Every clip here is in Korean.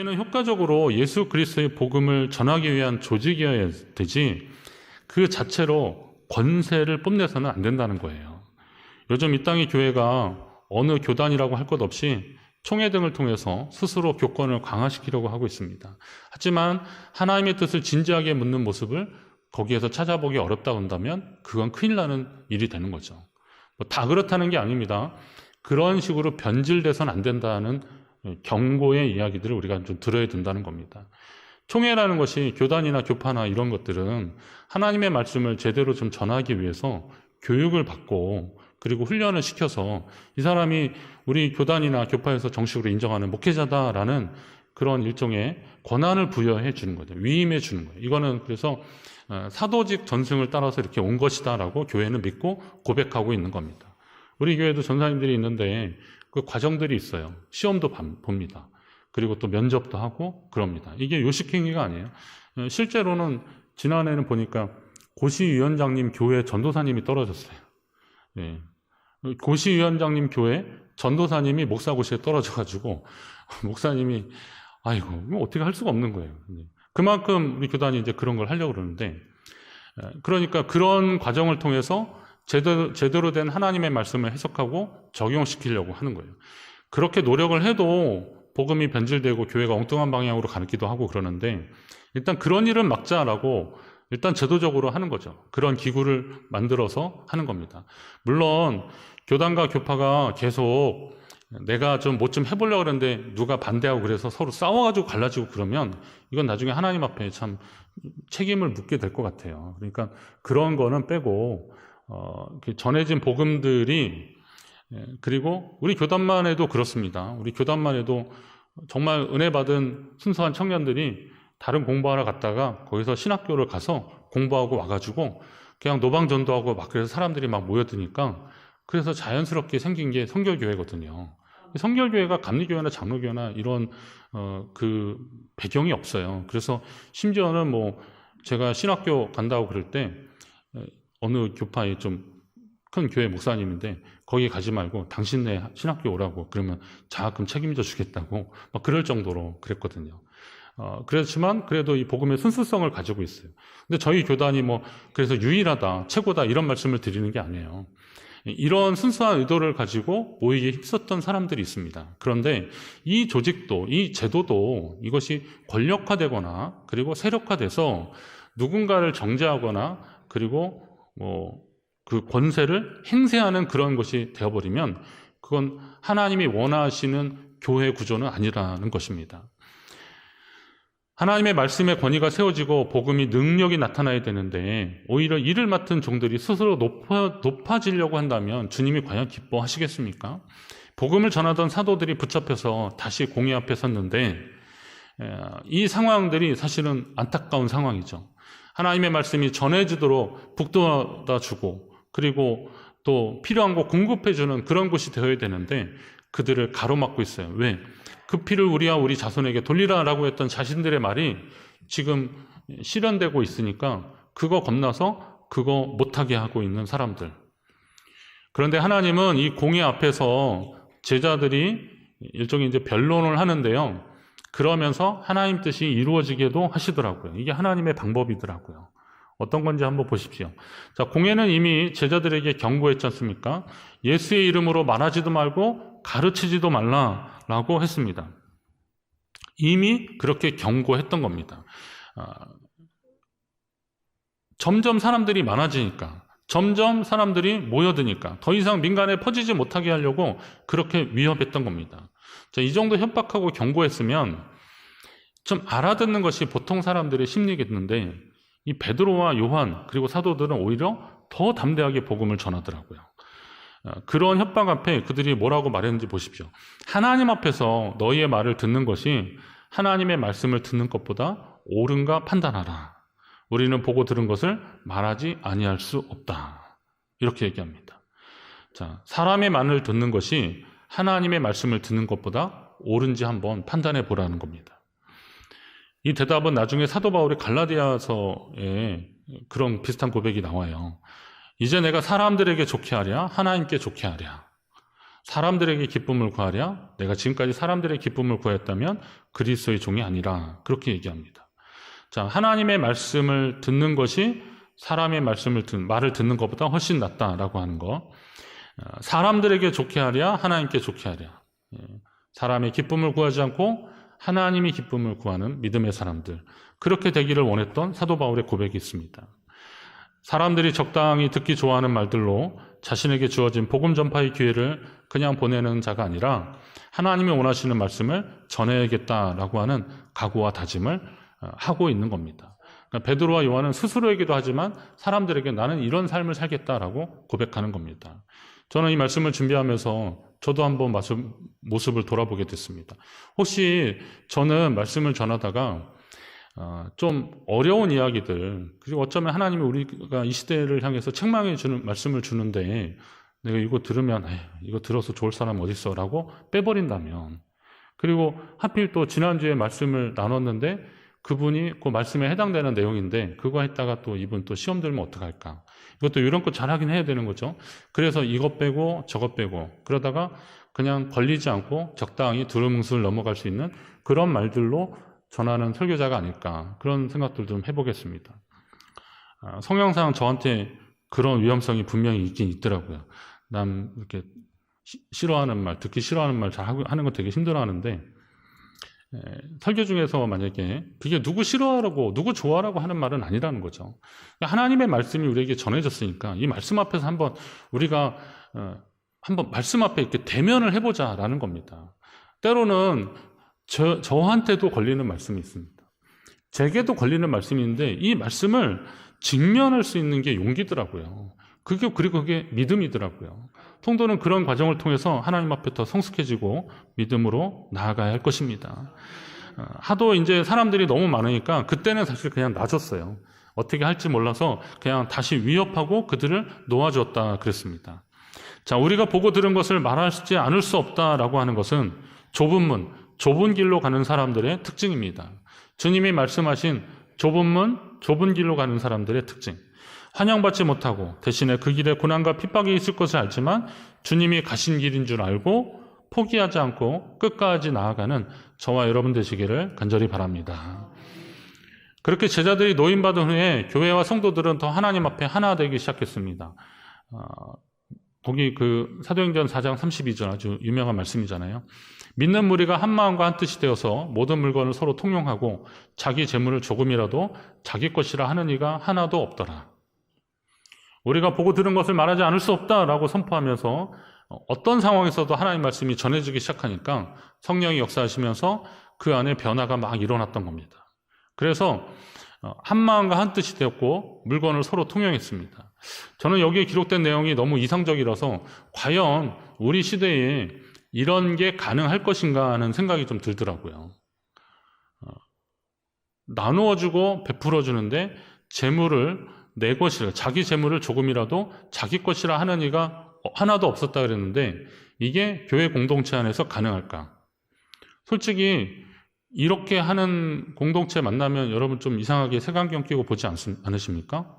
교회는 효과적으로 예수 그리스도의 복음을 전하기 위한 조직이어야 되지 그 자체로 권세를 뽐내서는 안 된다는 거예요. 요즘 이 땅의 교회가 어느 교단이라고 할 것 없이 총회 등을 통해서 스스로 교권을 강화시키려고 하고 있습니다. 하지만 하나님의 뜻을 진지하게 묻는 모습을 거기에서 찾아보기 어렵다고 한다면 그건 큰일 나는 일이 되는 거죠. 다 그렇다는 게 아닙니다. 그런 식으로 변질돼서는 안 된다는 경고의 이야기들을 우리가 좀 들어야 된다는 겁니다. 총회라는 것이 교단이나 교파나 이런 것들은 하나님의 말씀을 제대로 좀 전하기 위해서 교육을 받고 그리고 훈련을 시켜서 이 사람이 우리 교단이나 교파에서 정식으로 인정하는 목회자다라는 그런 일종의 권한을 부여해 주는 거죠. 위임해 주는 거예요. 이거는 그래서 사도직 전승을 따라서 이렇게 온 것이다라고 교회는 믿고 고백하고 있는 겁니다. 우리 교회도 전사님들이 있는데 그 과정들이 있어요. 시험도 봅니다. 그리고 또 면접도 하고 그럽니다. 이게 요식행위가 아니에요. 실제로는 지난해는 보니까 고시위원장님 교회 전도사님이 떨어졌어요. 예. 고시위원장님 교회 전도사님이 목사고시에 떨어져가지고 목사님이 아이고 어떻게 할 수가 없는 거예요. 그만큼 우리 교단이 이제 그런 걸 하려고 그러는데, 그러니까 그런 과정을 통해서 제대로 된 하나님의 말씀을 해석하고 적용시키려고 하는 거예요. 그렇게 노력을 해도 복음이 변질되고 교회가 엉뚱한 방향으로 가기도 하고 그러는데, 일단 그런 일은 막자라고 일단 제도적으로 하는 거죠. 그런 기구를 만들어서 하는 겁니다. 물론 교단과 교파가 계속 내가 좀 뭐 좀 해보려고 그러는데 누가 반대하고 그래서 서로 싸워가지고 갈라지고 그러면 이건 나중에 하나님 앞에 참 책임을 묻게 될 것 같아요. 그러니까 그런 거는 빼고 전해진 복음들이, 그리고 우리 교단만 해도 그렇습니다. 우리 교단만 해도 정말 은혜 받은 순수한 청년들이 다른 공부하러 갔다가 거기서 신학교를 가서 공부하고 와가지고 그냥 노방전도하고 막 그래서 사람들이 막 모여드니까 그래서 자연스럽게 생긴 게 성결교회거든요. 성결교회가 감리교회나 장로교회나 이런 그 배경이 없어요. 그래서 심지어는 뭐 제가 신학교 간다고 그럴 때 어느 교파의 좀 큰 교회 목사님인데 거기 가지 말고 당신네 신학교 오라고 그러면 장학금 책임져 주겠다고 막 그럴 정도로 그랬거든요. 그렇지만 그래도 이 복음의 순수성을 가지고 있어요. 근데 저희 교단이 뭐 그래서 유일하다, 최고다 이런 말씀을 드리는 게 아니에요. 이런 순수한 의도를 가지고 모이기에 힘썼던 사람들이 있습니다. 그런데 이 조직도, 이 제도도 이것이 권력화되거나 그리고 세력화돼서 누군가를 정죄하거나 그리고 그 권세를 행세하는 그런 것이 되어버리면 그건 하나님이 원하시는 교회 구조는 아니라는 것입니다. 하나님의 말씀의 권위가 세워지고 복음이 능력이 나타나야 되는데 오히려 일을 맡은 종들이 스스로 높아지려고 한다면 주님이 과연 기뻐하시겠습니까? 복음을 전하던 사도들이 붙잡혀서 다시 공의 앞에 섰는데 이 상황들이 사실은 안타까운 상황이죠. 하나님의 말씀이 전해지도록 북돋아 주고 그리고 또 필요한 거 공급해주는 그런 곳이 되어야 되는데 그들을 가로막고 있어요. 왜? 그 피를 우리와 우리 자손에게 돌리라라고 했던 자신들의 말이 지금 실현되고 있으니까 그거 겁나서 그거 못하게 하고 있는 사람들. 그런데 하나님은 이 공의 앞에서 제자들이 일종의 이제 변론을 하는데요. 그러면서 하나님 뜻이 이루어지게도 하시더라고요. 이게 하나님의 방법이더라고요. 어떤 건지 한번 보십시오. 자, 공회는 이미 제자들에게 경고했지 않습니까? 예수의 이름으로 말하지도 말고 가르치지도 말라라고 했습니다. 이미 그렇게 경고했던 겁니다. 점점 사람들이 많아지니까, 점점 사람들이 모여드니까 더 이상 민간에 퍼지지 못하게 하려고 그렇게 위협했던 겁니다. 자, 이 정도 협박하고 경고했으면 좀 알아듣는 것이 보통 사람들의 심리겠는데 이 베드로와 요한 그리고 사도들은 오히려 더 담대하게 복음을 전하더라고요. 그런 협박 앞에 그들이 뭐라고 말했는지 보십시오. 하나님 앞에서 너희의 말을 듣는 것이 하나님의 말씀을 듣는 것보다 옳은가 판단하라. 우리는 보고 들은 것을 말하지 아니할 수 없다. 이렇게 얘기합니다. 자, 사람의 말을 듣는 것이 하나님의 말씀을 듣는 것보다 옳은지 한번 판단해 보라는 겁니다. 이 대답은 나중에 사도 바울의 갈라디아서에 그런 비슷한 고백이 나와요. 이제 내가 사람들에게 좋게 하랴 하나님께 좋게 하랴. 사람들에게 기쁨을 구하랴? 내가 지금까지 사람들의 기쁨을 구했다면 그리스도의 종이 아니라. 그렇게 얘기합니다. 자, 하나님의 말씀을 듣는 것이 사람의 말을 듣는 것보다 훨씬 낫다라고 하는 거. 사람들에게 좋게 하랴? 하나님께 좋게 하랴? 사람의 기쁨을 구하지 않고 하나님이 기쁨을 구하는 믿음의 사람들. 그렇게 되기를 원했던 사도 바울의 고백이 있습니다. 사람들이 적당히 듣기 좋아하는 말들로 자신에게 주어진 복음 전파의 기회를 그냥 보내는 자가 아니라 하나님이 원하시는 말씀을 전해야겠다라고 하는 각오와 다짐을 하고 있는 겁니다. 그러니까 베드로와 요한은 스스로에게도 하지만 사람들에게 나는 이런 삶을 살겠다라고 고백하는 겁니다. 저는 이 말씀을 준비하면서 저도 한번 모습을 돌아보게 됐습니다. 혹시 저는 말씀을 전하다가 좀 어려운 이야기들, 그리고 어쩌면 하나님이 우리가 이 시대를 향해서 책망해 주는 말씀을 주는데 내가 이거 들으면 이거 들어서 좋을 사람 어디 있어? 라고 빼버린다면, 그리고 하필 또 지난주에 말씀을 나눴는데 그분이 그 말씀에 해당되는 내용인데 그거 했다가 또 이분 또 시험 들면 어떡할까? 이것도 이런 거 잘하긴 해야 되는 거죠. 그래서 이것 빼고 저것 빼고 그러다가 그냥 걸리지 않고 적당히 두루뭉술 넘어갈 수 있는 그런 말들로 전하는 설교자가 아닐까, 그런 생각들 좀 해보겠습니다. 성향상 저한테 그런 위험성이 분명히 있긴 있더라고요. 남 이렇게 싫어하는 말, 듣기 싫어하는 말 잘 하는 거 되게 힘들어하는데, 설교 중에서 만약에 그게 누구 싫어하라고 누구 좋아하라고 하는 말은 아니라는 거죠. 하나님의 말씀이 우리에게 전해졌으니까 이 말씀 앞에서 한번 우리가 한번 말씀 앞에 이렇게 대면을 해보자라는 겁니다. 때로는 저한테도 걸리는 말씀이 있습니다. 제게도 걸리는 말씀인데 이 말씀을 직면할 수 있는 게 용기더라고요. 그리고 그게 믿음이더라고요. 성도는 그런 과정을 통해서 하나님 앞에 더 성숙해지고 믿음으로 나아가야 할 것입니다. 하도 이제 사람들이 너무 많으니까 그때는 사실 그냥 놔줬어요. 어떻게 할지 몰라서 그냥 다시 위협하고 그들을 놓아줬다 그랬습니다. 자, 우리가 보고 들은 것을 말하지 않을 수 없다라고 하는 것은 좁은 문, 좁은 길로 가는 사람들의 특징입니다. 주님이 말씀하신 좁은 문, 좁은 길로 가는 사람들의 특징. 환영받지 못하고 대신에 그 길에 고난과 핍박이 있을 것을 알지만 주님이 가신 길인 줄 알고 포기하지 않고 끝까지 나아가는 저와 여러분 되시기를 간절히 바랍니다. 그렇게 제자들이 노임받은 후에 교회와 성도들은 더 하나님 앞에 하나 되기 시작했습니다. 거기 사도행전 4장 32절 아주 유명한 말씀이잖아요. 믿는 무리가 한 마음과 한 뜻이 되어서 모든 물건을 서로 통용하고 자기 재물을 조금이라도 자기 것이라 하는 이가 하나도 없더라. 우리가 보고 들은 것을 말하지 않을 수 없다라고 선포하면서 어떤 상황에서도 하나님 말씀이 전해지기 시작하니까 성령이 역사하시면서 그 안에 변화가 막 일어났던 겁니다. 그래서 한 마음과 한 뜻이 되었고 물건을 서로 통용했습니다. 저는 여기에 기록된 내용이 너무 이상적이라서 과연 우리 시대에 이런 게 가능할 것인가 하는 생각이 좀 들더라고요. 나누어주고 베풀어주는데 재물을 내 것이라, 자기 재물을 조금이라도 자기 것이라 하는 이가 하나도 없었다 그랬는데 이게 교회 공동체 안에서 가능할까? 솔직히 이렇게 하는 공동체 만나면 여러분 좀 이상하게 색안경 끼고 보지 않으십니까?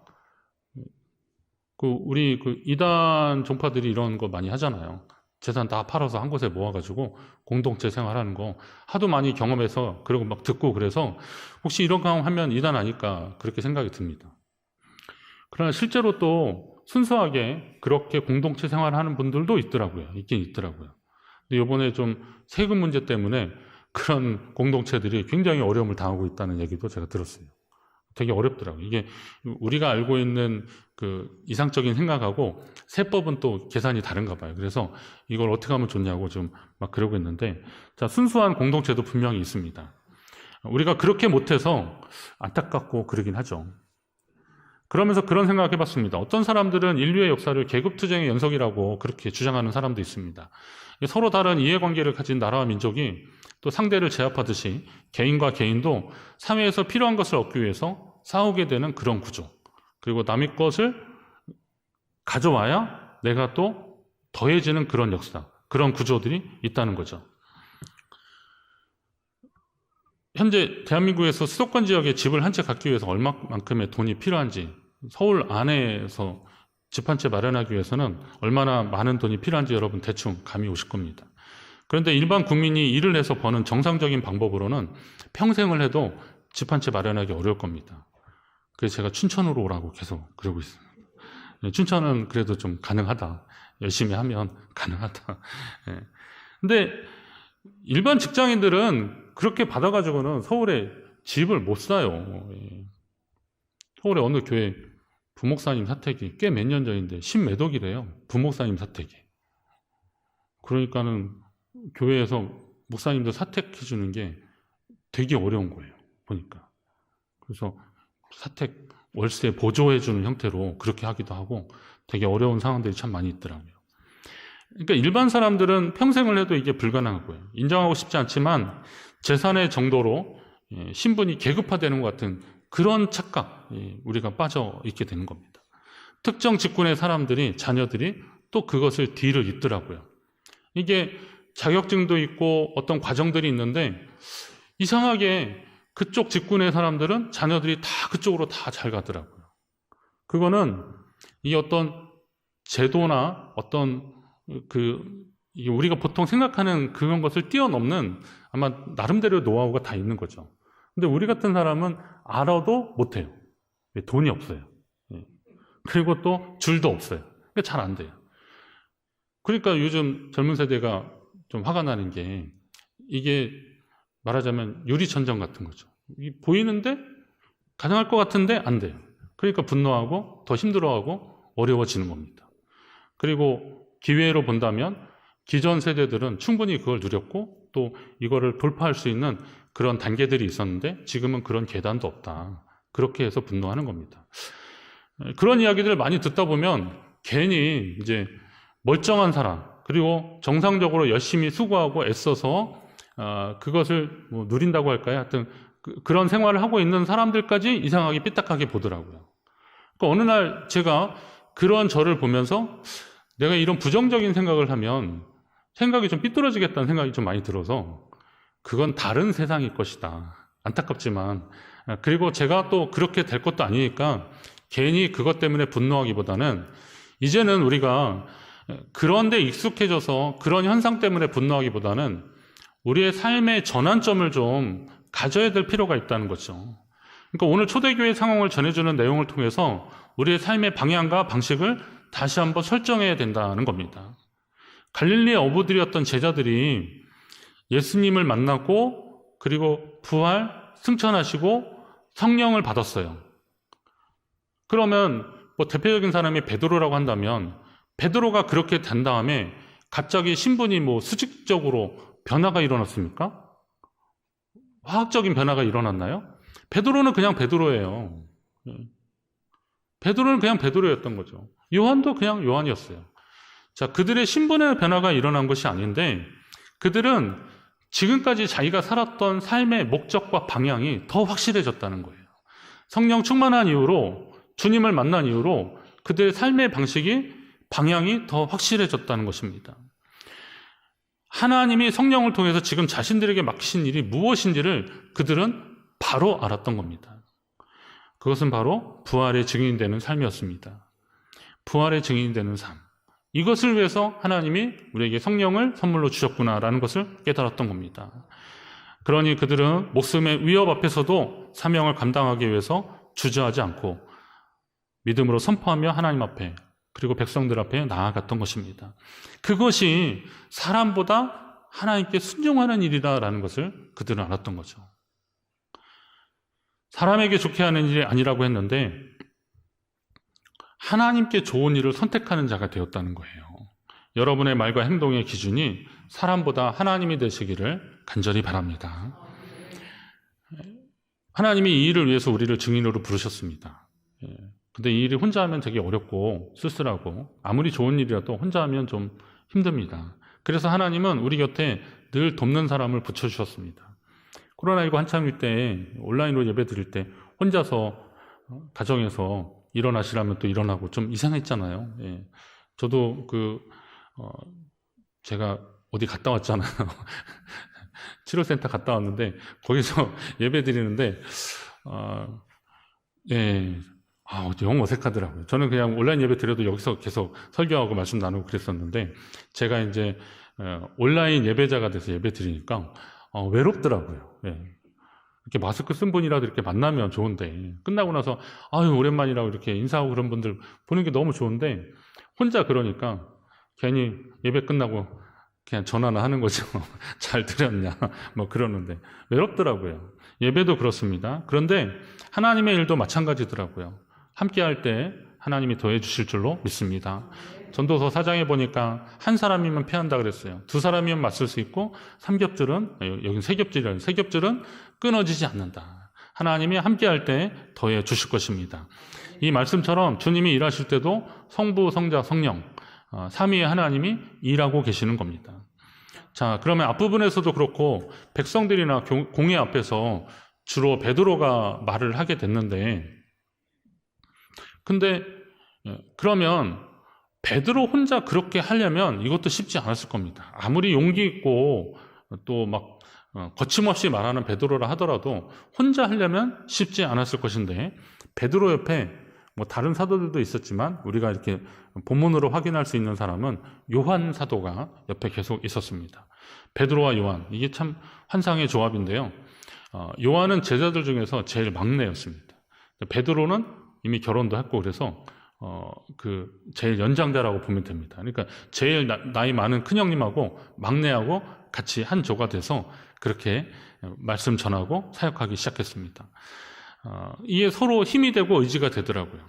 우리 이단 종파들이 이런 거 많이 하잖아요. 재산 다 팔아서 한 곳에 모아가지고 공동체 생활하는 거 하도 많이 경험해서 그러고 막 듣고 그래서 혹시 이런 경험하면 이단 아닐까 그렇게 생각이 듭니다. 그러나 실제로 또 순수하게 그렇게 공동체 생활하는 분들도 있긴 있더라고요. 근데 이번에 좀 세금 문제 때문에 그런 공동체들이 굉장히 어려움을 당하고 있다는 얘기도 제가 들었어요. 되게 어렵더라고요. 이게 우리가 알고 있는 이상적인 생각하고 세법은 또 계산이 다른가 봐요. 그래서 이걸 어떻게 하면 좋냐고 좀 막 그러고 있는데, 자, 순수한 공동체도 분명히 있습니다. 우리가 그렇게 못해서 안타깝고 그러긴 하죠. 그러면서 그런 생각을 해봤습니다. 어떤 사람들은 인류의 역사를 계급투쟁의 연속이라고 그렇게 주장하는 사람도 있습니다. 서로 다른 이해관계를 가진 나라와 민족이 또 상대를 제압하듯이 개인과 개인도 사회에서 필요한 것을 얻기 위해서 싸우게 되는 그런 구조, 그리고 남의 것을 가져와야 내가 또 더해지는 그런 역사, 그런 구조들이 있다는 거죠. 현재 대한민국에서 수도권 지역에 집을 한 채 갖기 위해서 얼마만큼의 돈이 필요한지 서울 안에서 집 한 채 마련하기 위해서는 얼마나 많은 돈이 필요한지 여러분 대충 감이 오실 겁니다. 그런데 일반 국민이 일을 해서 버는 정상적인 방법으로는 평생을 해도 집 한 채 마련하기 어려울 겁니다. 그래서 제가 춘천으로 오라고 계속 그러고 있습니다. 춘천은 그래도 좀 가능하다. 열심히 하면 가능하다. 근데 일반 직장인들은 그렇게 받아가지고는 서울에 집을 못 사요. 서울의 어느 교회 부목사님 사택이 꽤 몇 년 전인데 10몇 억이래요. 부목사님 사택이. 그러니까는 교회에서 목사님들 사택해 주는 게 되게 어려운 거예요. 보니까. 그래서 사택 월세 보조해 주는 형태로 그렇게 하기도 하고 되게 어려운 상황들이 참 많이 있더라고요. 그러니까 일반 사람들은 평생을 해도 이게 불가능하고요. 인정하고 싶지 않지만 재산의 정도로 신분이 계급화되는 것 같은 그런 착각 우리가 빠져 있게 되는 겁니다. 특정 직군의 사람들이 자녀들이 또 그것을 뒤를 잇더라고요. 이게 자격증도 있고 어떤 과정들이 있는데 이상하게 그쪽 직군의 사람들은 자녀들이 다 그쪽으로 다 잘 가더라고요. 그거는 이 어떤 제도나 어떤 우리가 보통 생각하는 그런 것을 뛰어넘는 아마 나름대로의 노하우가 다 있는 거죠. 근데 우리 같은 사람은 알아도 못해요. 돈이 없어요. 그리고 또 줄도 없어요. 그러니까 잘 안 돼요. 그러니까 요즘 젊은 세대가 좀 화가 나는 게 이게 말하자면 유리천정 같은 거죠. 보이는데 가능할 것 같은데 안 돼요. 그러니까 분노하고 더 힘들어하고 어려워지는 겁니다. 그리고 기회로 본다면 기존 세대들은 충분히 그걸 누렸고 또 이거를 돌파할 수 있는 그런 단계들이 있었는데 지금은 그런 계단도 없다. 그렇게 해서 분노하는 겁니다. 그런 이야기들을 많이 듣다 보면 괜히 이제 멀쩡한 사람 그리고 정상적으로 열심히 수고하고 애써서 그것을 뭐 누린다고 할까요? 하여튼 그런 생활을 하고 있는 사람들까지 이상하게 삐딱하게 보더라고요. 그러니까 어느 날 제가 그런 저를 보면서 내가 이런 부정적인 생각을 하면 생각이 좀 삐뚤어지겠다는 생각이 좀 많이 들어서 그건 다른 세상일 것이다. 안타깝지만 그리고 제가 또 그렇게 될 것도 아니니까 괜히 그것 때문에 분노하기보다는 이제는 우리가 그런 데 익숙해져서 그런 현상 때문에 분노하기보다는 우리의 삶의 전환점을 좀 가져야 될 필요가 있다는 거죠. 그러니까 오늘 초대교회 상황을 전해주는 내용을 통해서 우리의 삶의 방향과 방식을 다시 한번 설정해야 된다는 겁니다. 갈릴리의 어부들이었던 제자들이 예수님을 만났고 그리고 부활, 승천하시고 성령을 받았어요. 그러면 뭐 대표적인 사람이 베드로라고 한다면 베드로가 그렇게 된 다음에 갑자기 신분이 뭐 수직적으로 변화가 일어났습니까? 화학적인 변화가 일어났나요? 베드로는 그냥 베드로예요. 베드로는 그냥 베드로였던 거죠. 요한도 그냥 요한이었어요. 자, 그들의 신분의 변화가 일어난 것이 아닌데 그들은 지금까지 자기가 살았던 삶의 목적과 방향이 더 확실해졌다는 거예요. 성령 충만한 이후로 주님을 만난 이후로 그들의 삶의 방향이 더 확실해졌다는 것입니다. 하나님이 성령을 통해서 지금 자신들에게 맡기신 일이 무엇인지를 그들은 바로 알았던 겁니다. 그것은 바로 부활의 증인이 되는 삶이었습니다. 부활의 증인이 되는 삶. 이것을 위해서 하나님이 우리에게 성령을 선물로 주셨구나라는 것을 깨달았던 겁니다. 그러니 그들은 목숨의 위협 앞에서도 사명을 감당하기 위해서 주저하지 않고 믿음으로 선포하며 하나님 앞에 그리고 백성들 앞에 나아갔던 것입니다. 그것이 사람보다 하나님께 순종하는 일이다라는 것을 그들은 알았던 거죠. 사람에게 좋게 하는 일이 아니라고 했는데 하나님께 좋은 일을 선택하는 자가 되었다는 거예요. 여러분의 말과 행동의 기준이 사람보다 하나님이 되시기를 간절히 바랍니다. 하나님이 이 일을 위해서 우리를 증인으로 부르셨습니다. 근데 이 일을 혼자 하면 되게 어렵고 쓸쓸하고 아무리 좋은 일이라도 혼자 하면 좀 힘듭니다. 그래서 하나님은 우리 곁에 늘 돕는 사람을 붙여주셨습니다. 코로나19 한참일 때 온라인으로 예배 드릴 때 혼자서 가정에서 일어나시라면 또 일어나고 좀 이상했잖아요. 예. 저도 제가 어디 갔다 왔잖아요. 치료센터 갔다 왔는데 거기서 예배 드리는데 영 어색하더라고요. 저는 그냥 온라인 예배 드려도 여기서 계속 설교하고 말씀 나누고 그랬었는데, 제가 이제 온라인 예배자가 돼서 예배 드리니까 외롭더라고요. 예. 이렇게 마스크 쓴 분이라도 이렇게 만나면 좋은데, 끝나고 나서 아유 오랜만이라고 이렇게 인사하고 그런 분들 보는 게 너무 좋은데, 혼자 그러니까 괜히 예배 끝나고 그냥 전화나 하는 거죠. 잘 들었냐 뭐 그러는데 외롭더라고요. 예배도 그렇습니다. 그런데 하나님의 일도 마찬가지더라고요. 함께할 때 하나님이 더해 주실 줄로 믿습니다. 전도서 4장에 보니까 한 사람이면 패한다 그랬어요. 두 사람이면 맞설 수 있고, 삼겹줄은, 여기 세겹줄이라는, 세겹줄은 끊어지지 않는다. 하나님이 함께할 때 더해 주실 것입니다. 이 말씀처럼 주님이 일하실 때도 성부, 성자, 성령, 삼위의 하나님이 일하고 계시는 겁니다. 자, 그러면 앞부분에서도 그렇고 백성들이나 공회 앞에서 주로 베드로가 말을 하게 됐는데, 근데 그러면 베드로 혼자 그렇게 하려면 이것도 쉽지 않았을 겁니다. 아무리 용기 있고 또 막 거침없이 말하는 베드로라 하더라도 혼자 하려면 쉽지 않았을 것인데, 베드로 옆에 뭐 다른 사도들도 있었지만 우리가 이렇게 본문으로 확인할 수 있는 사람은 요한 사도가 옆에 계속 있었습니다. 베드로와 요한, 이게 참 환상의 조합인데요. 요한은 제자들 중에서 제일 막내였습니다. 베드로는 이미 결혼도 했고 그래서 제일 연장자라고 보면 됩니다. 그러니까 제일 나이 많은 큰형님하고 막내하고 같이 한 조가 돼서 그렇게 말씀 전하고 사역하기 시작했습니다. 이게 서로 힘이 되고 의지가 되더라고요.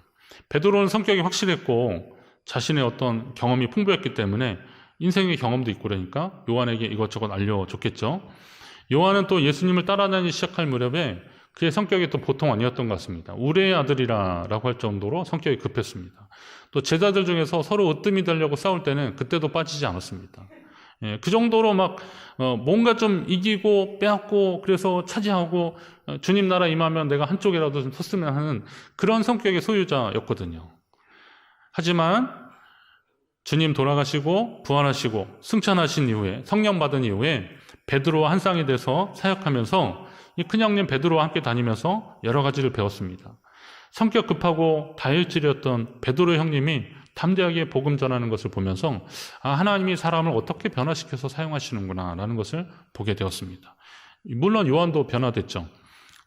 베드로는 성격이 확실했고 자신의 어떤 경험이 풍부했기 때문에 인생의 경험도 있고 그러니까 요한에게 이것저것 알려줬겠죠. 요한은 또 예수님을 따라다니기 시작할 무렵에 그의 성격이 또 보통 아니었던 것 같습니다. 우레의 아들이라고 할 정도로 성격이 급했습니다. 또 제자들 중에서 서로 으뜸이 되려고 싸울 때는 그때도 빠지지 않았습니다. 예, 그 정도로 막 뭔가 좀 이기고 빼앗고 그래서 차지하고 주님 나라 임하면 내가 한쪽이라도 좀 섰으면 하는 그런 성격의 소유자였거든요. 하지만 주님 돌아가시고 부활하시고 승천하신 이후에, 성령 받은 이후에 베드로와 한 쌍이 돼서 사역하면서 이 큰형님 베드로와 함께 다니면서 여러 가지를 배웠습니다. 성격 급하고 다혈질이었던 베드로 형님이 담대하게 복음 전하는 것을 보면서 하나님이 사람을 어떻게 변화시켜서 사용하시는구나 라는 것을 보게 되었습니다. 물론 요한도 변화됐죠.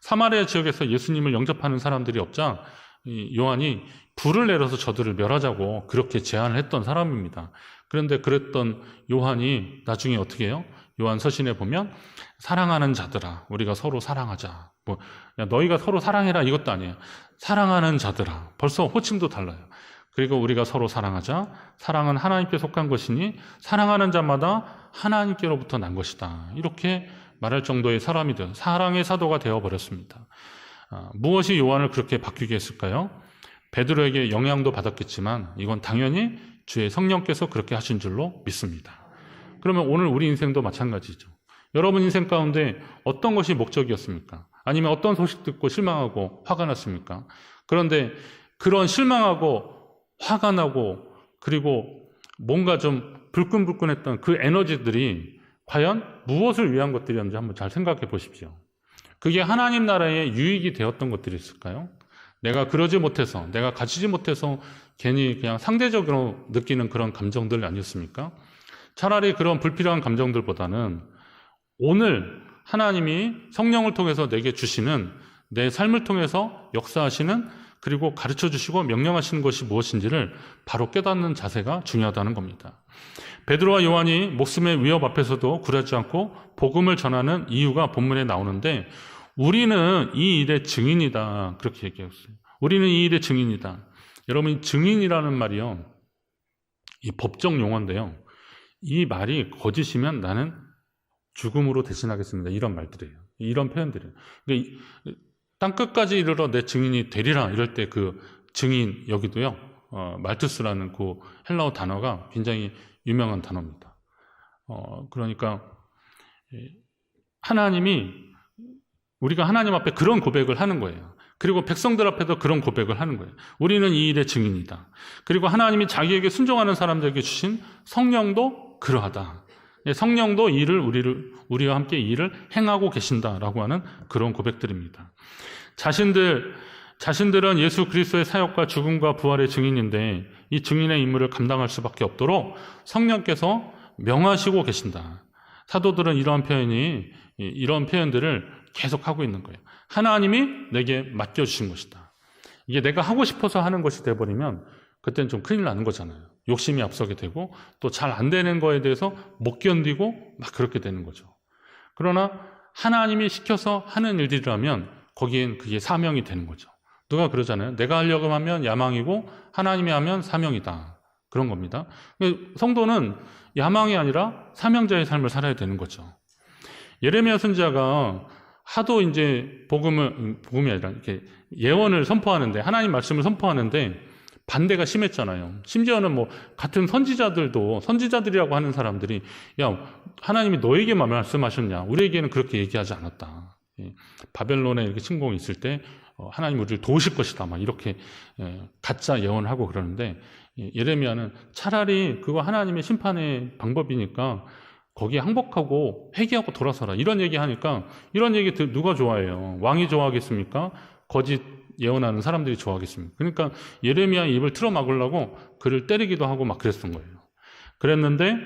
사마리아 지역에서 예수님을 영접하는 사람들이 없자 요한이 불을 내려서 저들을 멸하자고 그렇게 제안을 했던 사람입니다. 그런데 그랬던 요한이 나중에 어떻게 해요? 요한 서신에 보면 사랑하는 자들아 우리가 서로 사랑하자, 너희가 서로 사랑해라 이것도 아니에요. 사랑하는 자들아, 벌써 호칭도 달라요. 그리고 우리가 서로 사랑하자, 사랑은 하나님께 속한 것이니 사랑하는 자마다 하나님께로부터 난 것이다, 이렇게 말할 정도의 사람이 되어 사랑의 사도가 되어버렸습니다. 무엇이 요한을 그렇게 바뀌게 했을까요? 베드로에게 영향도 받았겠지만 이건 당연히 주의 성령께서 그렇게 하신 줄로 믿습니다. 그러면 오늘 우리 인생도 마찬가지죠. 여러분 인생 가운데 어떤 것이 목적이었습니까? 아니면 어떤 소식 듣고 실망하고 화가 났습니까? 그런데 그런 실망하고 화가 나고 그리고 뭔가 좀 불끈불끈했던 그 에너지들이 과연 무엇을 위한 것들이었는지 한번 잘 생각해 보십시오. 그게 하나님 나라의 유익이 되었던 것들이 있을까요? 내가 그러지 못해서, 내가 가지지 못해서 괜히 그냥 상대적으로 느끼는 그런 감정들 아니었습니까? 차라리 그런 불필요한 감정들보다는 오늘 하나님이 성령을 통해서 내게 주시는, 내 삶을 통해서 역사하시는, 그리고 가르쳐 주시고 명령하시는 것이 무엇인지를 바로 깨닫는 자세가 중요하다는 겁니다. 베드로와 요한이 목숨의 위협 앞에서도 굴하지 않고 복음을 전하는 이유가 본문에 나오는데, 우리는 이 일의 증인이다, 그렇게 얘기했어요. 우리는 이 일의 증인이다. 여러분, 증인이라는 말이요, 이 법정 용어인데요, 이 말이 거짓이면 나는 죽음으로 대신하겠습니다, 이런 말들이에요. 이런 표현들이에요. 그러니까 땅끝까지 이르러 내 증인이 되리라 이럴 때 그 증인, 여기도요 말투스라는 그 헬라어 단어가 굉장히 유명한 단어입니다. 그러니까 하나님이, 우리가 하나님 앞에 그런 고백을 하는 거예요. 그리고 백성들 앞에도 그런 고백을 하는 거예요. 우리는 이 일의 증인이다. 그리고 하나님이 자기에게 순종하는 사람들에게 주신 성령도 그러하다. 성령도 우리와 함께 이 일을 행하고 계신다라고 하는 그런 고백들입니다. 자신들 자신들은 예수 그리스도의 사역과 죽음과 부활의 증인인데 이 증인의 임무를 감당할 수밖에 없도록 성령께서 명하시고 계신다. 사도들은 이런 표현들을 계속 하고 있는 거예요. 하나님이 내게 맡겨주신 것이다. 이게 내가 하고 싶어서 하는 것이 돼버리면 그때는 좀 큰일 나는 거잖아요. 욕심이 앞서게 되고 또 잘 안 되는 거에 대해서 못 견디고 막 그렇게 되는 거죠. 그러나 하나님이 시켜서 하는 일들이라면 거기엔 그게 사명이 되는 거죠. 누가 그러잖아요. 내가 하려고 하면 야망이고 하나님이 하면 사명이다. 그런 겁니다. 성도는 야망이 아니라 사명자의 삶을 살아야 되는 거죠. 예레미야 선지자가 하도 이제 복음이 아니라 이렇게 예언을 선포하는데, 하나님 말씀을 선포하는데 반대가 심했잖아요. 심지어는 뭐 같은 선지자들이라고 하는 사람들이 야, 하나님이 너에게만 말씀하셨냐? 우리에게는 그렇게 얘기하지 않았다. 바벨론에 이렇게 침공이 있을 때 하나님 우리를 도우실 것이다. 막 이렇게 가짜 예언을 하고 그러는데 예레미야는 차라리 그거 하나님의 심판의 방법이니까 거기에 항복하고 회개하고 돌아서라. 이런 얘기 하니까 이런 얘기 누가 좋아해요? 왕이 좋아하겠습니까? 거짓 예언하는 사람들이 좋아하겠습니까? 그러니까 예레미야의 입을 틀어막으려고 그를 때리기도 하고 막 그랬던 거예요. 그랬는데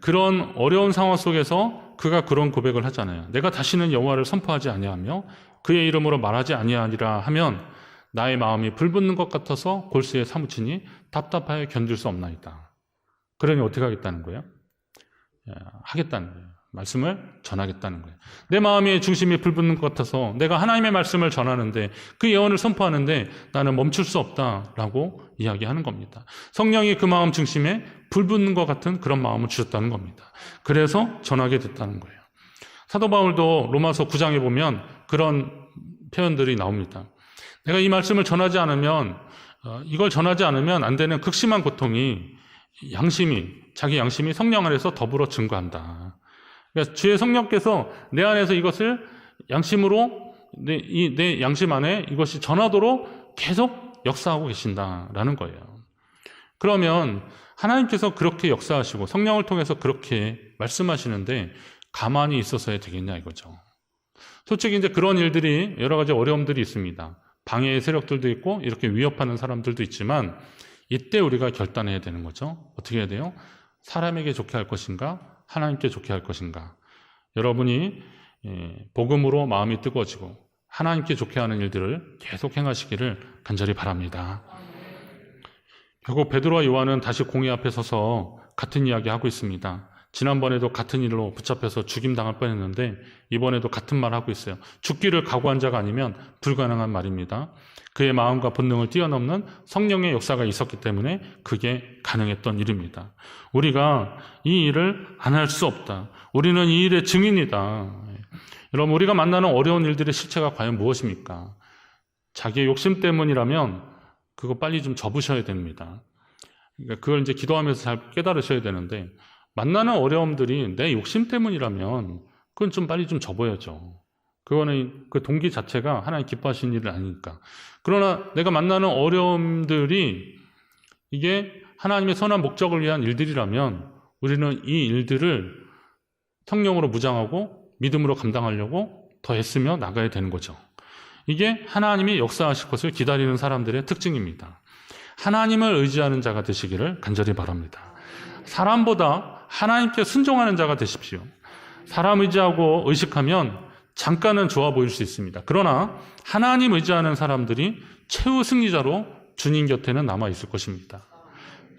그런 어려운 상황 속에서 그가 그런 고백을 하잖아요. 내가 다시는 여호와를 선포하지 아니하며 그의 이름으로 말하지 아니하리라 하면 나의 마음이 불붙는 것 같아서 골수에 사무치니 답답하여 견딜 수 없나이다. 그러니 어떻게 하겠다는 거예요? 하겠다는 거예요. 말씀을 전하겠다는 거예요. 내 마음의 중심이 불붙는 것 같아서 내가 하나님의 말씀을 전하는데 그 예언을 선포하는데 나는 멈출 수 없다라고 이야기하는 겁니다. 성령이 그 마음 중심에 불붙는 것 같은 그런 마음을 주셨다는 겁니다. 그래서 전하게 됐다는 거예요. 사도 바울도 로마서 9장에 보면 그런 표현들이 나옵니다. 내가 이 말씀을 전하지 않으면 이걸 전하지 않으면 안 되는 극심한 고통이 자기 양심이 성령 안에서 더불어 증거한다. 그러니까 주의 성령께서 내 안에서 이것을 양심으로 내 양심 안에 이것이 전하도록 계속 역사하고 계신다라는 거예요. 그러면 하나님께서 그렇게 역사하시고 성령을 통해서 그렇게 말씀하시는데 가만히 있어서야 되겠냐 이거죠. 솔직히 이제 그런 일들이 여러 가지 어려움들이 있습니다. 방해의 세력들도 있고 이렇게 위협하는 사람들도 있지만 이때 우리가 결단해야 되는 거죠. 어떻게 해야 돼요? 사람에게 좋게 할 것인가? 하나님께 좋게 할 것인가? 여러분이 복음으로 마음이 뜨거워지고 하나님께 좋게 하는 일들을 계속 행하시기를 간절히 바랍니다. 결국 베드로와 요한은 다시 공회 앞에 서서 같은 이야기 하고 있습니다. 지난번에도 같은 일로 붙잡혀서 죽임당할 뻔했는데 이번에도 같은 말 하고 있어요. 죽기를 각오한 자가 아니면 불가능한 말입니다. 그의 마음과 본능을 뛰어넘는 성령의 역사가 있었기 때문에 그게 가능했던 일입니다. 우리가 이 일을 안 할 수 없다. 우리는 이 일의 증인이다. 여러분, 우리가 만나는 어려운 일들의 실체가 과연 무엇입니까? 자기의 욕심 때문이라면 그거 빨리 좀 접으셔야 됩니다. 그러니까 그걸 이제 기도하면서 잘 깨달으셔야 되는데 만나는 어려움들이 내 욕심 때문이라면 그건 좀 빨리 좀 접어야죠. 그거는 그 동기 자체가 하나님 기뻐하시는 일은 아니니까. 그러나 내가 만나는 어려움들이 이게 하나님의 선한 목적을 위한 일들이라면 우리는 이 일들을 성령으로 무장하고 믿음으로 감당하려고 더 애쓰며 나가야 되는 거죠. 이게 하나님이 역사하실 것을 기다리는 사람들의 특징입니다. 하나님을 의지하는 자가 되시기를 간절히 바랍니다. 사람보다 하나님께 순종하는 자가 되십시오. 사람 의지하고 의식하면 잠깐은 좋아 보일 수 있습니다. 그러나 하나님 의지하는 사람들이 최후 승리자로 주님 곁에는 남아있을 것입니다.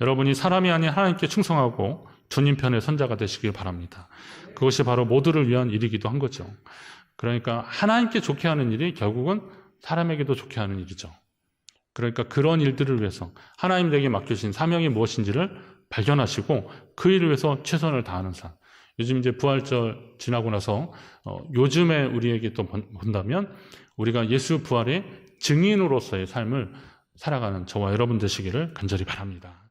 여러분이 사람이 아닌 하나님께 충성하고 주님 편의 선자가 되시길 바랍니다. 그것이 바로 모두를 위한 일이기도 한 거죠. 그러니까 하나님께 좋게 하는 일이 결국은 사람에게도 좋게 하는 일이죠. 그러니까 그런 일들을 위해서 하나님 내게 맡겨주신 사명이 무엇인지를 발견하시고 그 일을 위해서 최선을 다하는 삶. 요즘 이제 부활절 지나고 나서 요즘에 우리에게 또 본다면 우리가 예수 부활의 증인으로서의 삶을 살아가는 저와 여러분 되시기를 간절히 바랍니다.